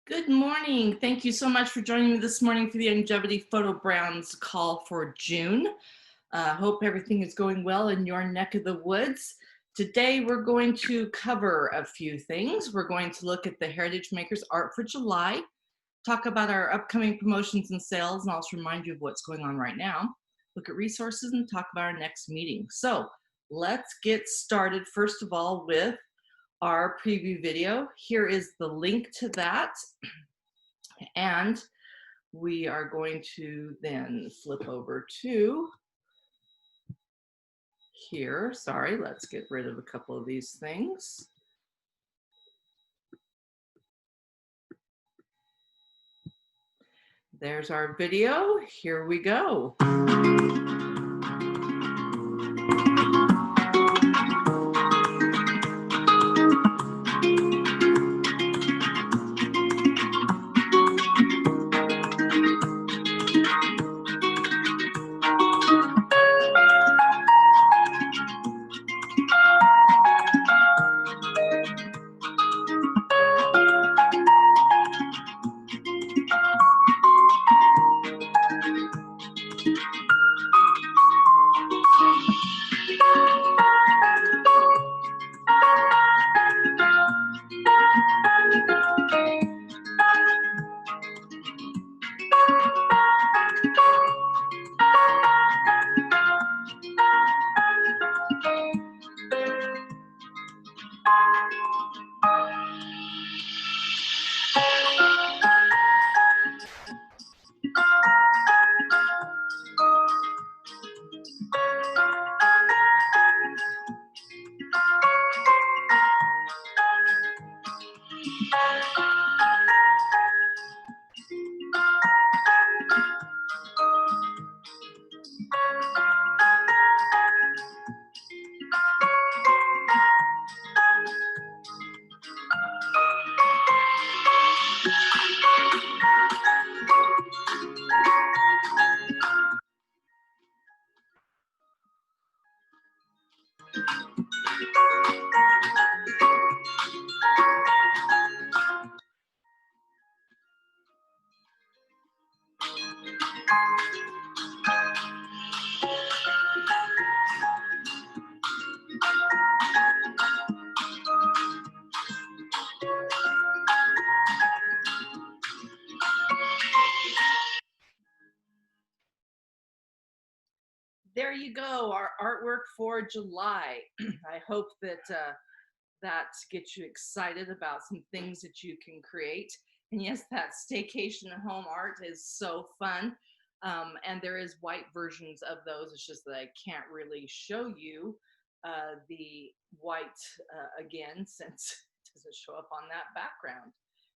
Good morning. Thank you so much for joining me this morning for the Longevity Photo Brands call for June. Hope everything is going well in your neck of the woods. Today we're going to cover a few things. We're going to look at the Heritage Makers Art for July, talk about our upcoming promotions and sales, and also remind you of what's going on right now. Look at resources and talk about our next meeting. So let's get started first of all with our preview video. Here is the link to that. And we are going to then flip over to here. Sorry, let's get rid of a couple of these things. There's our video. Here we go. There you go, our artwork for July. I hope that that gets you excited about some things that you can create. And yes, that staycation at home art is so fun. And there is white versions of those. It's just that I can't really show you the white again, since it doesn't show up on that background.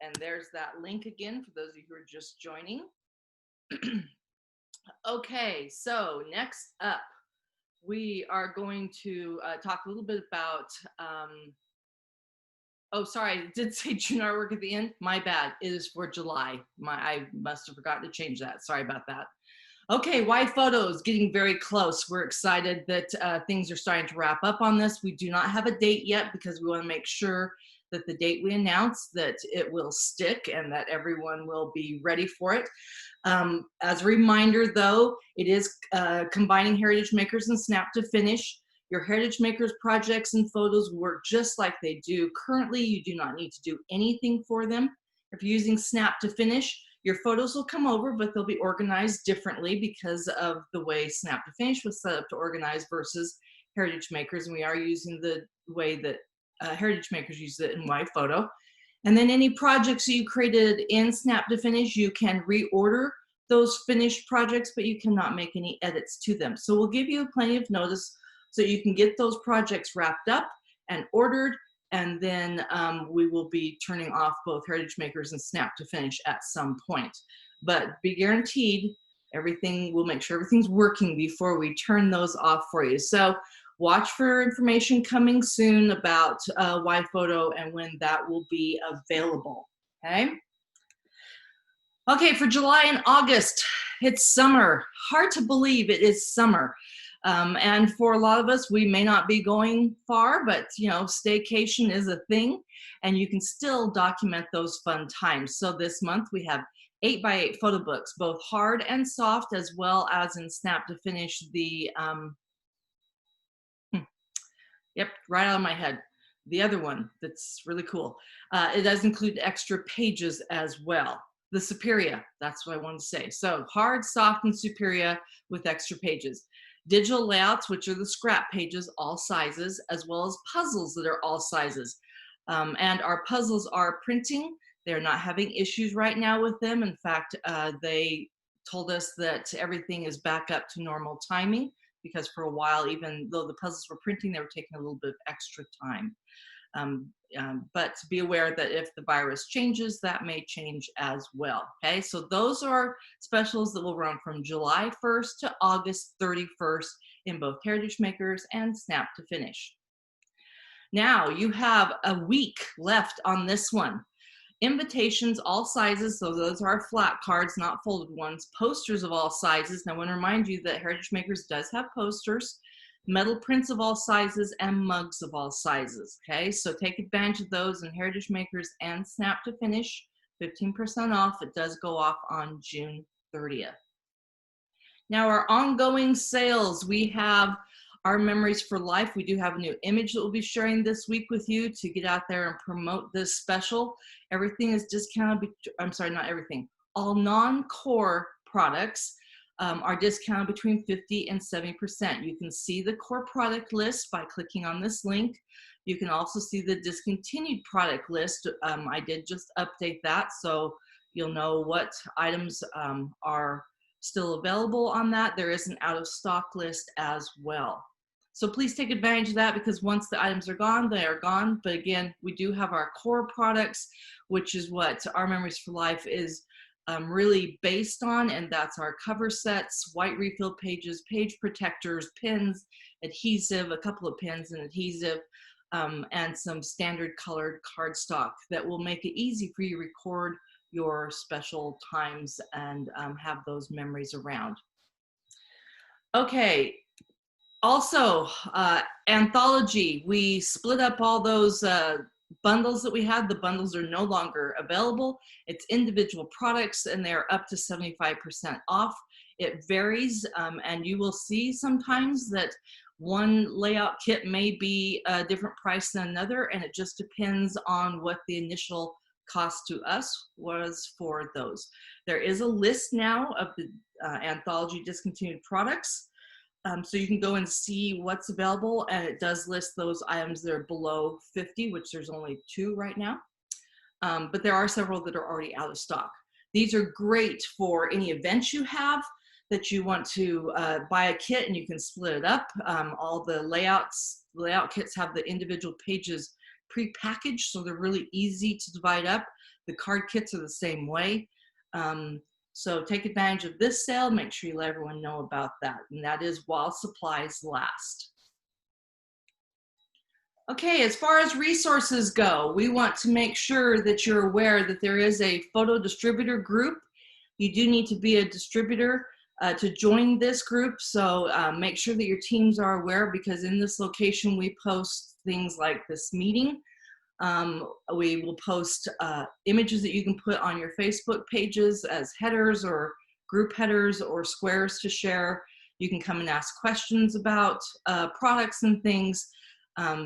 And there's that link again for those of you who are just joining. Okay, so next up, we are going to talk a little bit about, oh, sorry, I did say June artwork at the end. My bad, it is for July. I must have forgotten to change that. Sorry about that. Okay, Y Photos, getting very close. We're excited that things are starting to wrap up on this. We do not have a date yet because we want to make sure that the date we announce that it will stick and that everyone will be ready for it. As a reminder though, it is combining Heritage Makers and Snap to Finish. Your Heritage Makers projects and photos work just like they do currently. You do not need to do anything for them. If you're using Snap to Finish, your photos will come over, but they'll be organized differently because of the way Snap to Finish was set up to organize versus Heritage Makers. And we are using the way that Heritage Makers use it in Y Photo. And then any projects that you created in Snap to Finish, you can reorder those finished projects, but you cannot make any edits to them. So we'll give you plenty of notice so you can get those projects wrapped up and ordered, and then we will be turning off both Heritage Makers and Snap to Finish at some point. But be guaranteed, everything, we'll make sure everything's working before we turn those off for you. So watch for information coming soon about Y Photo and when that will be available, okay? Okay, for July and August, it's summer. Hard to believe it is summer. And for a lot of us, we may not be going far, but you know, staycation is a thing, and you can still document those fun times. So this month we have 8x8 photo books, both hard and soft, as well as in Snap to Finish the yep, right out of my head. The other one that's really cool. It does include extra pages as well. The Superior, that's what I wanted to say. So hard, soft, and Superior with extra pages. Digital layouts, which are the scrap pages, all sizes, as well as puzzles that are all sizes. And our puzzles are printing. They're not having issues right now with them. In fact, they told us that everything is back up to normal timing, because for a while, even though the puzzles were printing, they were taking a little bit of extra time. But be aware that if the virus changes, that may change as well. Okay, so those are specials that will run from July 1st to August 31st in both Heritage Makers and Snap to Finish. Now you have a week left on this one. Invitations, all sizes, so those are flat cards, not folded ones. Posters of all sizes. Now I want to remind you that Heritage Makers does have posters. Metal prints of all sizes, and mugs of all sizes. Okay, so take advantage of those in Heritage Makers and Snap to Finish. 15% off. It does go off on June 30th. Now our ongoing sales, we have our Memories for Life. We do have a new image that we'll be sharing this week with you to get out there and promote this special. Everything is discounted. I'm sorry, not everything. All non-core products are discounted between 50 and 70%. You can see the core product list by clicking on this link. You can also see the discontinued product list. I did just update that, so you'll know what items are still available on that. There is an out of stock list as well. So please take advantage of that, because once the items are gone, they are gone. But again, we do have our core products, which is what our Memories for Life is really based on, and that's our cover sets, white refill pages, page protectors, pins, adhesive, a couple of pins and adhesive, and some standard colored cardstock that will make it easy for you to record your special times and have those memories around. Okay, also Anthology, we split up all those bundles that we had. The bundles are no longer available. It's individual products, and they're up to 75% off. It varies, and you will see sometimes that one layout kit may be a different price than another, and it just depends on what the initial cost to us was for those. There is a list now of the Anthology discontinued products. So you can go and see what's available, and it does list those items that are below 50, which there's only 2 right now. But there are several that are already out of stock. These are great for any events you have that you want to buy a kit, and you can split it up. All the layout kits have the individual pages pre-packaged, so they're really easy to divide up. The card kits are the same way. So take advantage of this sale. Make sure you let everyone know about that. And that is while supplies last. Okay, as far as resources go, we want to make sure that you're aware that there is a photo distributor group. You do need to be a distributor to join this group. So make sure that your teams are aware, because in this location, we post things like this meeting. We will post images that you can put on your Facebook pages as headers or group headers or squares to share. You can come and ask questions about products and things.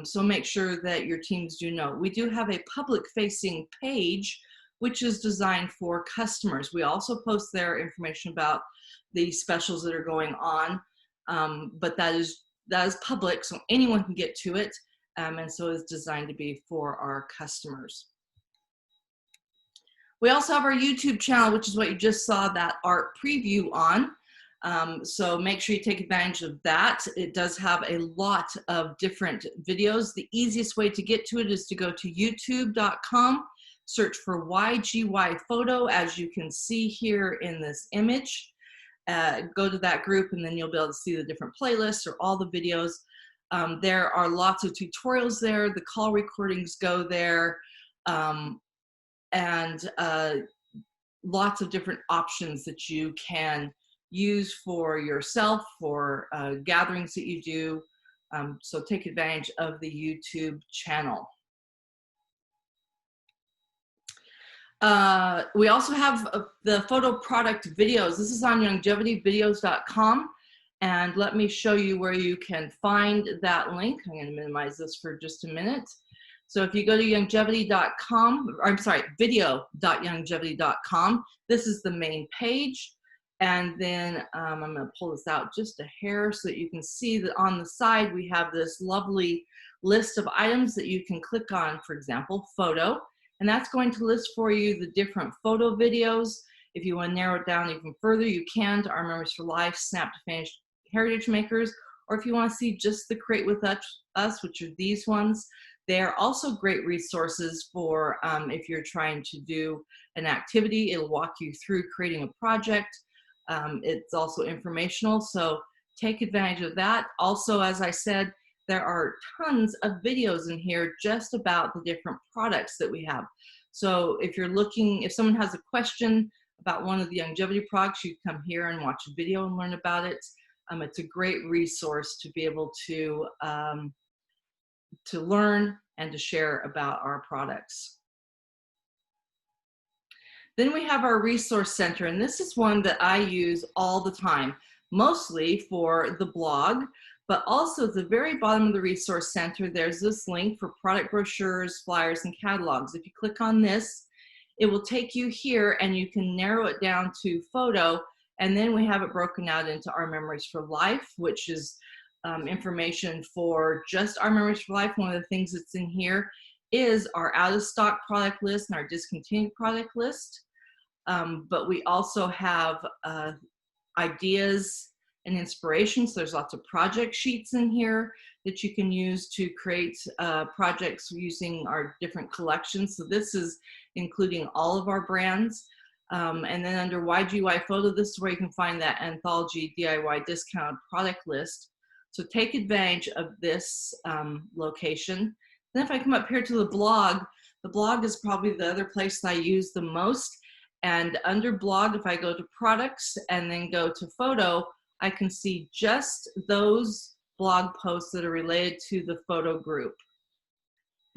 So make sure that your teams do know. We do have a public facing page, which is designed for customers. We also post their information about the specials that are going on, but that is public, so anyone can get to it. And so it's designed to be for our customers. We also have our YouTube channel, which is what you just saw that art preview on. So make sure you take advantage of that. It does have a lot of different videos. The easiest way to get to it is to go to youtube.com, search for YGY photo, as you can see here in this image. Go to that group, and then you'll be able to see the different playlists or all the videos. There are lots of tutorials there. The call recordings go there, and lots of different options that you can use for yourself, for gatherings that you do. So take advantage of the YouTube channel. We also have the photo product videos. This is on longevityvideos.com. And let me show you where you can find that link. I'm going to minimize this for just a minute. So if you go to longevity.com, I'm sorry, video.longevity.com, this is the main page. And then I'm going to pull this out just a hair so that you can see that on the side we have this lovely list of items that you can click on, for example, photo. And that's going to list for you the different photo videos. If you want to narrow it down even further, you can to Our Memories for Life, Snap to Finish, Heritage Makers, or if you want to see just the Create With Us, which are these ones, they are also great resources for if you're trying to do an activity. It'll walk you through creating a project. It's also informational, so take advantage of that. Also, as I said, there are tons of videos in here just about the different products that we have. So if you're looking, if someone has a question about one of the longevity products, you come here and watch a video and learn about it. It's a great resource to be able to learn and to share about our products. Then we have our resource center, and this is one that I use all the time, mostly for the blog, but also at the very bottom of the resource center, there's this link for product brochures, flyers, and catalogs. If you click on this, it will take you here and you can narrow it down to photo, and then we have it broken out into Our Memories for Life, which is information for just Our Memories for Life. One of the things that's in here is our out-of-stock product list and our discontinued product list. But we also have ideas and inspiration. So there's lots of project sheets in here that you can use to create projects using our different collections. So this is including all of our brands. And then under YGY Photo, this is where you can find that Anthology DIY discounted product list. So take advantage of this location. Then if I come up here to the blog is probably the other place that I use the most. And under blog, if I go to products and then go to photo, I can see just those blog posts that are related to the photo group.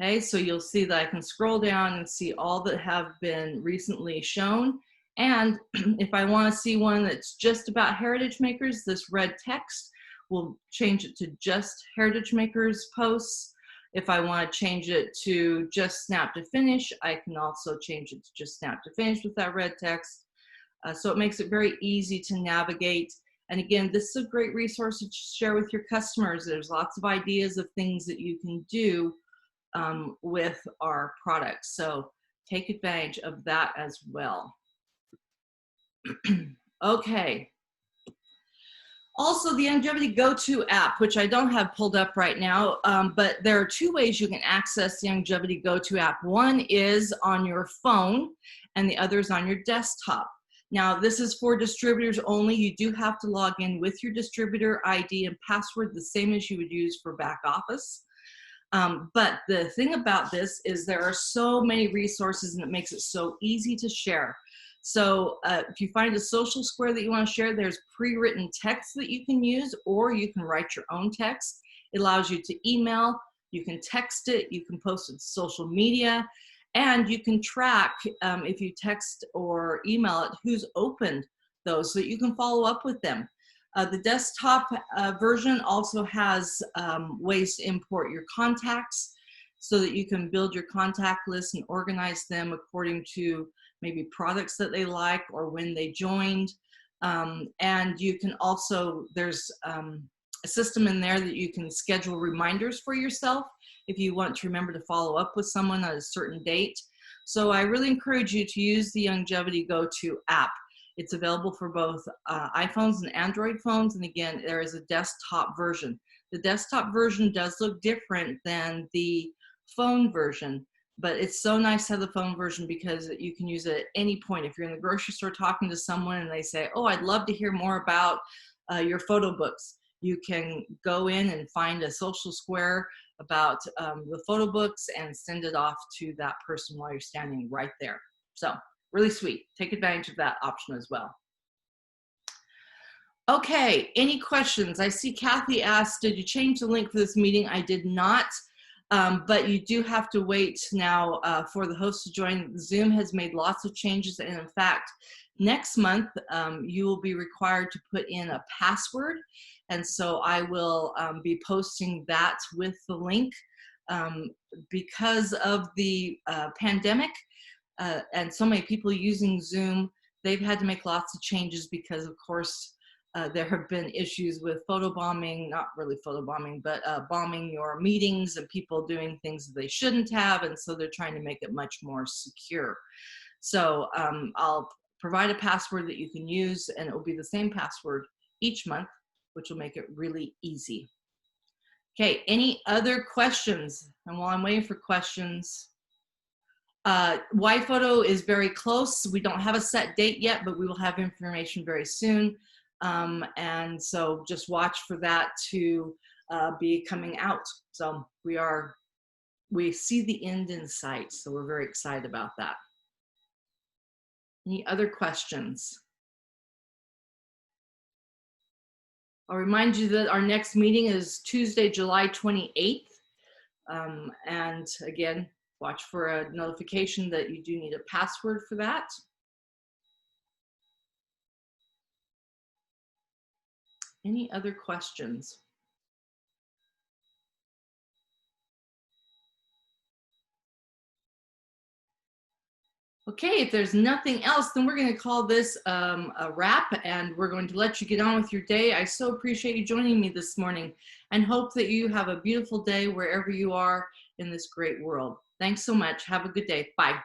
Okay, so you'll see that I can scroll down and see all that have been recently shown. And if I want to see one that's just about heritage makers, this red text will change it to just heritage makers posts. If I want to change it to just Snap to Finish, I can also change it to just Snap to Finish with that red text. So it makes it very easy to navigate. And again, this is a great resource to share with your customers. There's lots of ideas of things that you can do with our products. So take advantage of that as well. Okay. Also, the Longevity GoTo app, which I don't have pulled up right now, but there are two ways you can access the Longevity GoTo app. One is on your phone, and the other is on your desktop. Now, this is for distributors only. You do have to log in with your distributor ID and password, the same as you would use for back office. But the thing about this is there are so many resources, and it makes it so easy to share. So if you find a social square that you want to share, there's pre-written text that you can use, or you can write your own text. It allows you to email, you can text it, you can post it to social media, and you can track, if you text or email it, who's opened those so that you can follow up with them. The desktop version also has ways to import your contacts so that you can build your contact list and organize them according to maybe products that they like or when they joined. And you can also, there's a system in there that you can schedule reminders for yourself if you want to remember to follow up with someone at a certain date. So I really encourage you to use the Longevity GoTo app. It's available for both iPhones and Android phones. And again, there is a desktop version. The desktop version does look different than the phone version, but it's so nice to have the phone version because you can use it at any point. If you're in the grocery store talking to someone and they say, oh, I'd love to hear more about your photo books, you can go in and find a social square about the photo books and send it off to that person while you're standing right there. So really sweet. Take advantage of that option as well. Okay, any questions? I see Kathy asked, did you change the link for this meeting? I did not, but you do have to wait now for the host to join. Zoom has made lots of changes, and in fact, next month you will be required to put in a password, and so I will be posting that with the link. Because of the pandemic and so many people using Zoom, they've had to make lots of changes because, of course, there have been issues with photobombing, not really photobombing, but bombing your meetings and people doing things that they shouldn't have. And so they're trying to make it much more secure. So I'll provide a password that you can use, and it will be the same password each month, which will make it really easy. Okay, any other questions? And while I'm waiting for questions, YPhoto is very close. We don't have a set date yet, but we will have information very soon. And so just watch for that to be coming out. So we see the end in sight. So we're very excited about that. Any other questions? I'll remind you that our next meeting is Tuesday, July 28th. And again, watch for a notification that you do need a password for that. Any other questions? Okay, if there's nothing else, then we're going to call this a wrap, and we're going to let you get on with your day. I so appreciate you joining me this morning, and hope that you have a beautiful day wherever you are in this great world. Thanks so much. Have a good day. Bye.